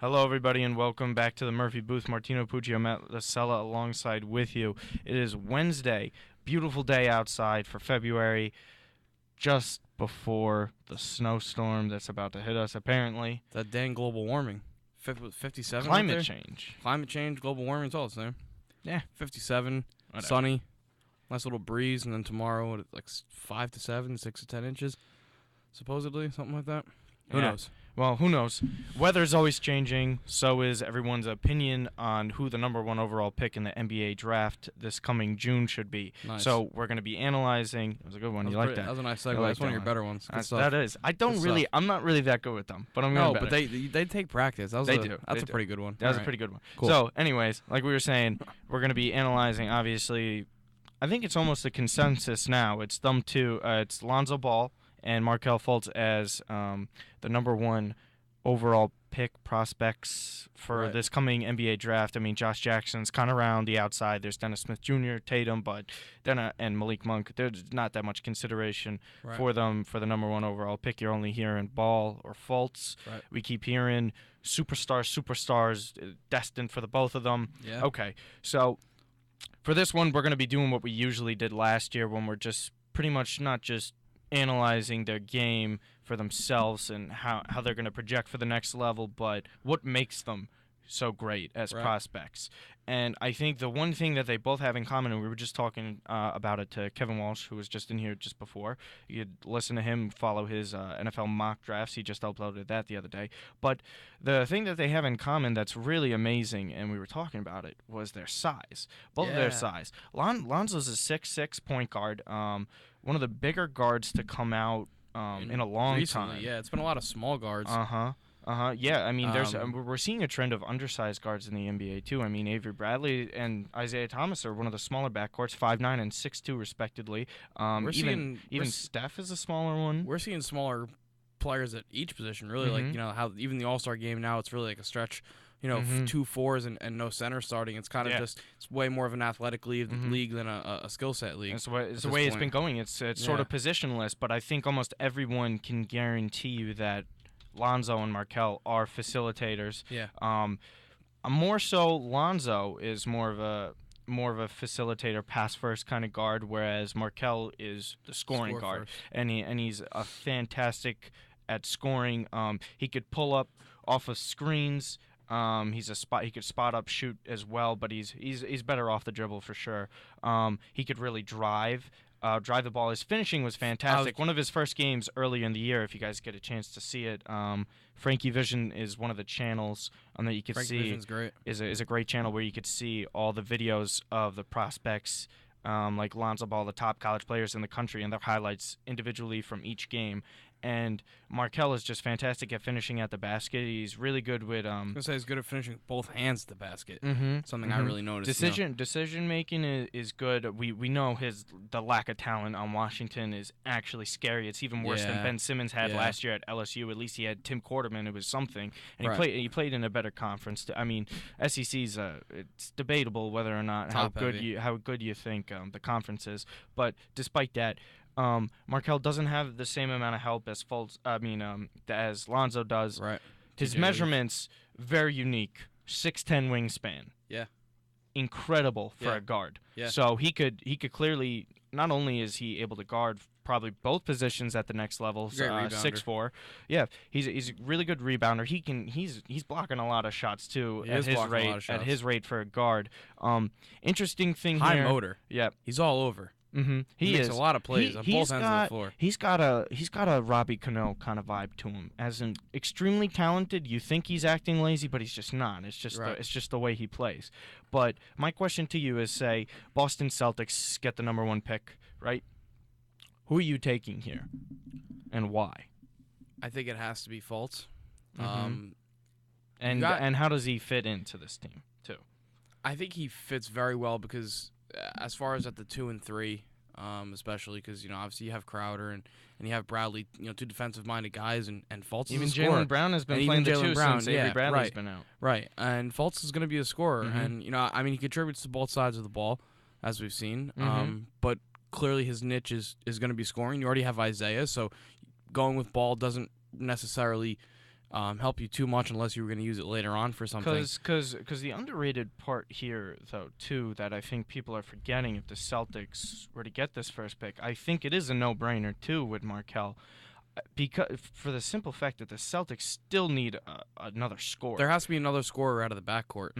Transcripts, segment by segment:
Hello, everybody, and welcome back to the Murphy Booth. Martino Puccio, Matt Lasella alongside with you. It is Wednesday, beautiful day outside for February, just before the snowstorm that's about to hit us, apparently. That dang global warming. 57 Climate change. Climate change, global warming, it's all the same. Yeah. 57, Whatever. sunny, nice little breeze, and then tomorrow, like 5 to 7, 6 to 10 inches, supposedly, something like that. Who knows? Well, who knows? Weather's always changing, so is everyone's opinion on who the number one overall pick in the NBA draft this coming June should be. Nice. So we're going to be analyzing. It was a good one. You like that? That was a nice segue. like That's one that of your better ones. Good stuff. That is. I'm not really that good with them, but I'm No, going to but they take practice. That's a pretty good one. That was a pretty good one. Cool. So, anyways, like we were saying, we're going to be analyzing, obviously, I think it's almost a consensus now. It's them two. It's Lonzo Ball and Markelle Fultz as the number one overall pick prospects for this coming NBA draft. I mean, Josh Jackson's kind of around the outside. There's Dennis Smith Jr., Tatum, but and Malik Monk. There's not that much consideration for them for the number one overall pick. You're only hearing Ball or Fultz. Right. We keep hearing superstars destined for the both of them. Yeah. Okay, so for this one, we're going to be doing what we usually did last year when we're just pretty much not just analyzing their game for themselves and how they're going to project for the next level, but what makes them so great as prospects. And I think the one thing that they both have in common, and we were just talking about it to Kevin Walsh, who was just in here just before. You could listen to him, follow his NFL mock drafts. He just uploaded that the other day. But the thing that they have in common that's really amazing, and we were talking about it, was their size. Both of their size. Lonzo's a 6'6" point guard, one of the bigger guards to come out in a long time. Yeah, it's been a lot of small guards. Yeah, I mean, we're seeing a trend of undersized guards in the NBA too. I mean, Avery Bradley and Isaiah Thomas are one of the smaller backcourts, 5'9" and 6'2" respectively. Even Steph is a smaller one. We're seeing smaller players at each position. Really, like how even the All-Star game now, it's really like a stretch. 2 4s and no center starting. It's kind of just it's way more of an athletic league than a skill set league. It's the way it's been going. It's sort of positionless, but I think almost everyone can guarantee you that Lonzo and Markelle are facilitators. Yeah. More so, Lonzo is more of a facilitator, pass first kind of guard, whereas Markelle is the scoring guard, and he's a fantastic at scoring. He could pull up off of screens. He could spot up, shoot as well, but he's better off the dribble for sure. He could really drive the ball. His finishing was fantastic. One of his first games earlier in the year, if you guys get a chance to see it, Frankie Vision is one of the channels that you could see. Vision's great. Is a great channel where you could see all the videos of the prospects, like Lonzo Ball, the top college players in the country, and their highlights individually from each game. And Markelle is just fantastic at finishing at the basket. He's really good with. I was gonna say he's good at finishing both hands at the basket. Something I really noticed. Decision making is good. We know the lack of talent on Washington is actually scary. It's even worse than Ben Simmons had last year at LSU. At least he had Tim Quarterman. It was something, and he played in a better conference. I mean, SEC's it's debatable whether or not how good you think the conference is. But despite that. Markelle doesn't have the same amount of help as as Lonzo does. Right. His measurements very unique. 6'10" wingspan. Yeah. Incredible for a guard. Yeah. So he could clearly, not only is he able to guard probably both positions at the next level, 6'4". Yeah, he's a really good rebounder. He's blocking a lot of shots too at his rate for a guard. Interesting thing High here. motor. Yeah. He's all over. He makes a lot of plays on both ends of the floor. He's got a Robbie Cano kind of vibe to him. As an extremely talented, you think he's acting lazy, but he's just not. It's just the way he plays. But my question to you is, say Boston Celtics get the number one pick, right? Who are you taking here, and why? I think it has to be Fultz. And how does he fit into this team too? I think he fits very well because as far as at the 2 and 3, especially because obviously you have Crowder and you have Bradley, two defensive-minded guys, and Fultz even is a scorer. Jaylen Brown has been playing the 2 since Avery Bradley's been out. Right, and Fultz is going to be a scorer, and he contributes to both sides of the ball, as we've seen. But clearly his niche is going to be scoring. You already have Isaiah, so going with Ball doesn't necessarily help you too much unless you were going to use it later on for something. Because the underrated part here, though, too, that I think people are forgetting if the Celtics were to get this first pick, I think it is a no-brainer, too, with Markelle. Because for the simple fact that the Celtics still need another scorer. There has to be another scorer out of the backcourt.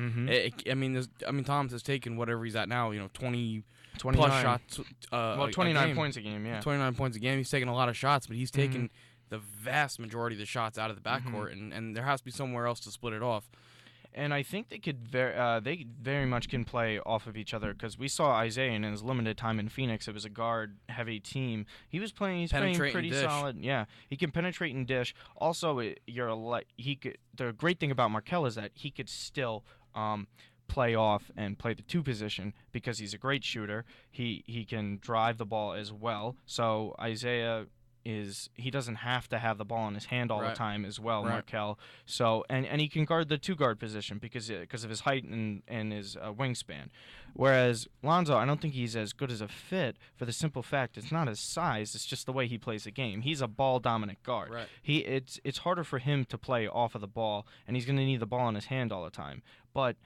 Thomas has taken whatever he's at now, 20 plus shots. 29 points a game, yeah. 29 points a game. He's taking a lot of shots, but he's taken the vast majority of the shots out of the backcourt, and there has to be somewhere else to split it off. And I think they very much can play off of each other, because we saw Isaiah in his limited time in Phoenix. It was a guard-heavy team. He's playing pretty solid. Yeah, he can penetrate and dish. Also, the great thing about Markelle is that he could still play off and play the two position because he's a great shooter. He can drive the ball as well. So Isaiah he doesn't have to have the ball in his hand all the time as well, Markelle. So and he can guard the two guard position because of his height and his wingspan. Whereas Lonzo, I don't think he's as good as a fit for the simple fact it's not his size, it's just the way he plays the game. He's a ball dominant guard. Right. It's harder for him to play off of the ball, and he's going to need the ball in his hand all the time. But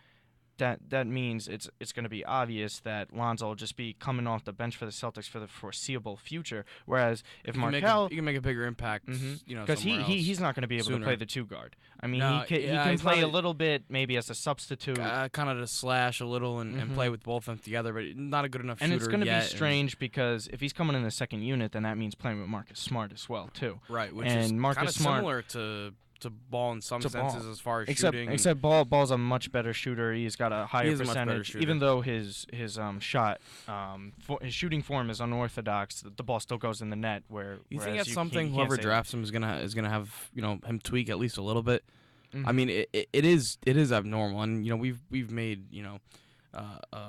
that means it's going to be obvious that Lonzo will just be coming off the bench for the Celtics for the foreseeable future. Whereas if Markelle, he can make a bigger impact, because he's not going to be able to play the two guard. I mean, he can play a little bit maybe as a substitute, kind of to slash a little and play with both of them together, but not a good enough shooter. And it's going to be strange because if he's coming in the second unit, then that means playing with Marcus Smart as well too. Right, which is kind of similar to Ball in some senses as far as shooting. Except Ball's a much better shooter. He's got a higher percentage. Even though his shooting form is unorthodox, the ball still goes in the net. You think that's something whoever drafts him is gonna have him tweak at least a little bit. I mean, it is abnormal, and we've made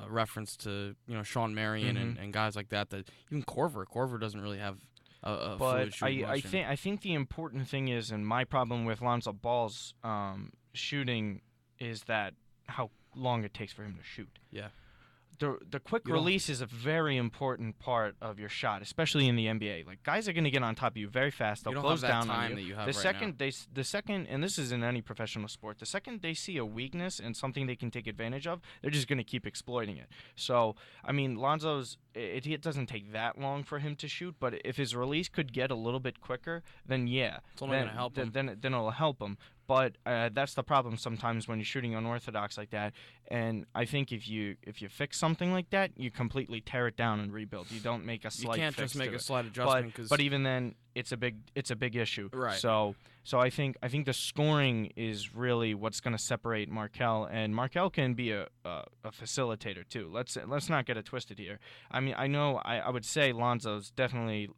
reference to Sean Marion and guys like that even Korver doesn't really have. But I think the important thing is, and my problem with Lonzo Ball's shooting is that how long it takes for him to shoot. Yeah. The quick release is a very important part of your shot, especially in the NBA. Like, guys are going to get on top of you very fast. They'll close down on you. The second, and this is in any professional sport, the second they see a weakness and something they can take advantage of, they're just going to keep exploiting it. So, I mean, Lonzo's, it doesn't take that long for him to shoot, but if his release could get a little bit quicker, then yeah, it's only going to help him. Then it'll help him. But that's the problem sometimes when you're shooting unorthodox like that. And I think if you fix something like that, you completely tear it down and rebuild. You don't make a slight. You can't fix just make to a it. slight adjustment. But even then, it's a big issue. Right. So I think the scoring is really what's going to separate Markelle, and Markelle can be a facilitator too. Let's not get it twisted here. I mean, I would say Lonzo's definitely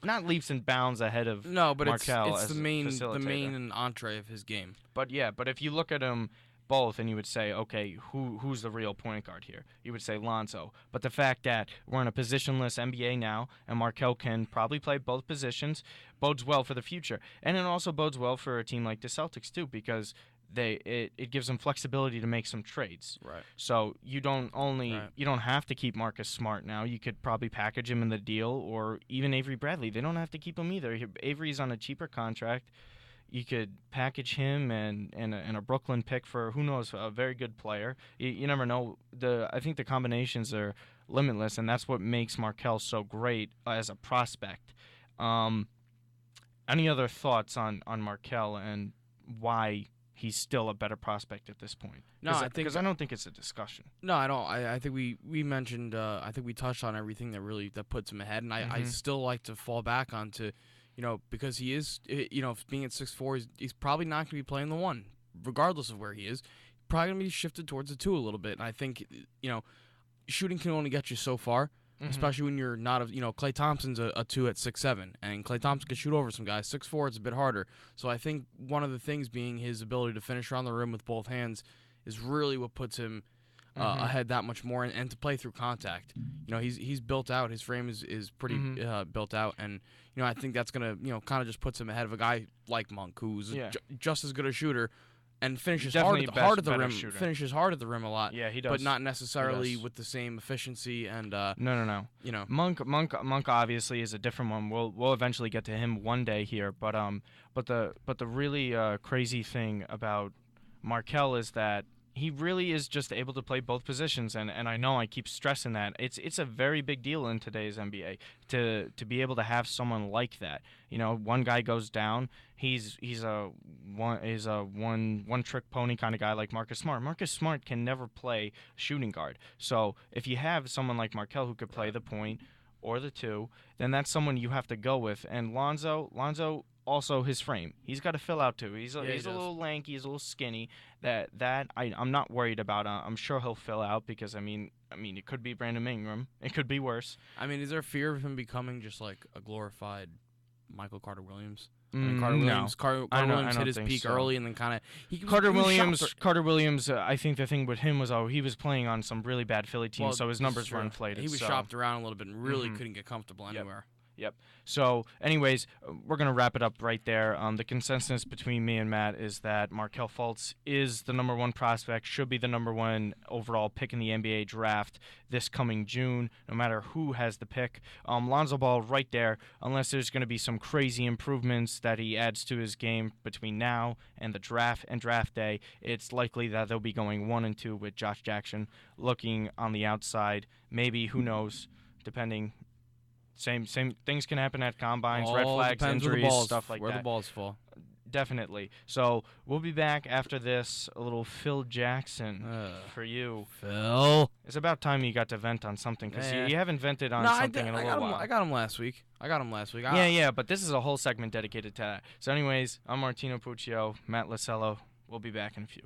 not leaps and bounds ahead of Markelle. It's the main entree of his game. But if you look at them both and you would say, okay, who's the real point guard here? You would say Lonzo. But the fact that we're in a positionless NBA now and Markelle can probably play both positions bodes well for the future. And it also bodes well for a team like the Celtics too, because it gives them flexibility to make some trades. Right. So you don't have to keep Marcus Smart now. You could probably package him in the deal, or even Avery Bradley. They don't have to keep him either. Avery's on a cheaper contract. You could package him and a Brooklyn pick for, who knows, a very good player. You never know. I think the combinations are limitless, and that's what makes Markelle so great as a prospect. Any other thoughts on Markelle and why he's still a better prospect at this point? Because I don't think it's a discussion. No, I don't. I think we mentioned. I think we touched on everything that puts him ahead, and I still like to fall back onto, because he is, being at 6'4", he's probably not going to be playing the one, regardless of where he is. Probably going to be shifted towards the two a little bit, and I think shooting can only get you so far. Especially when you're not Klay Thompson's a 2 at 6'7", and Klay Thompson can shoot over some guys. 6'4", it's a bit harder. So I think one of the things being his ability to finish around the rim with both hands is really what puts him ahead that much more, and to play through contact. He's built out. His frame is pretty built out, and I think that's gonna kind of just puts him ahead of a guy like Monk, who's just as good a shooter, and finishes Definitely hard at the better rim. shooter. Finishes hard at the rim a lot. Yeah, he does. But not necessarily with the same efficiency and. No. You know, Monk obviously is a different one. We'll eventually get to him one day here. But the really crazy thing about Markelle is that he really is just able to play both positions, and I know I keep stressing that. It's a very big deal in today's NBA to be able to have someone like that. You know, one guy goes down, he's a one trick pony kind of guy like Marcus Smart. Marcus Smart can never play shooting guard. So if you have someone like Markelle who could play the point or the two, then that's someone you have to go with. And Lonzo also his frame. He's got to fill out too. He's a little lanky. He's a little skinny. I'm not worried about. I'm sure he'll fill out because I mean it could be Brandon Ingram. It could be worse. I mean, is there fear of him becoming just like a glorified Michael Carter Williams? I mean, Carter Williams hit his peak early and then kind of Carter Williams. I think the thing with him was he was playing on some really bad Philly teams, so his numbers were inflated. He was shopped around a little bit and really couldn't get comfortable anywhere. Yep. So, anyways, we're going to wrap it up right there. The consensus between me and Matt is that Markelle Fultz is the number one prospect, should be the number one overall pick in the NBA draft this coming June, no matter who has the pick. Lonzo Ball right there, unless there's going to be some crazy improvements that he adds to his game between now and the draft and draft day, it's likely that they'll be going 1 and 2 with Josh Jackson looking on the outside. Maybe, who knows, depending. Same things can happen at combines, red flags, injuries, stuff like that. Where the balls fall. Definitely. So we'll be back after this. A little Phil Jackson for you. Phil. It's about time you got to vent on something because you haven't vented on something in a little while. I got him last week. Yeah, but this is a whole segment dedicated to that. So anyways, I'm Martino Puccio, Matt Lacello. We'll be back in a few.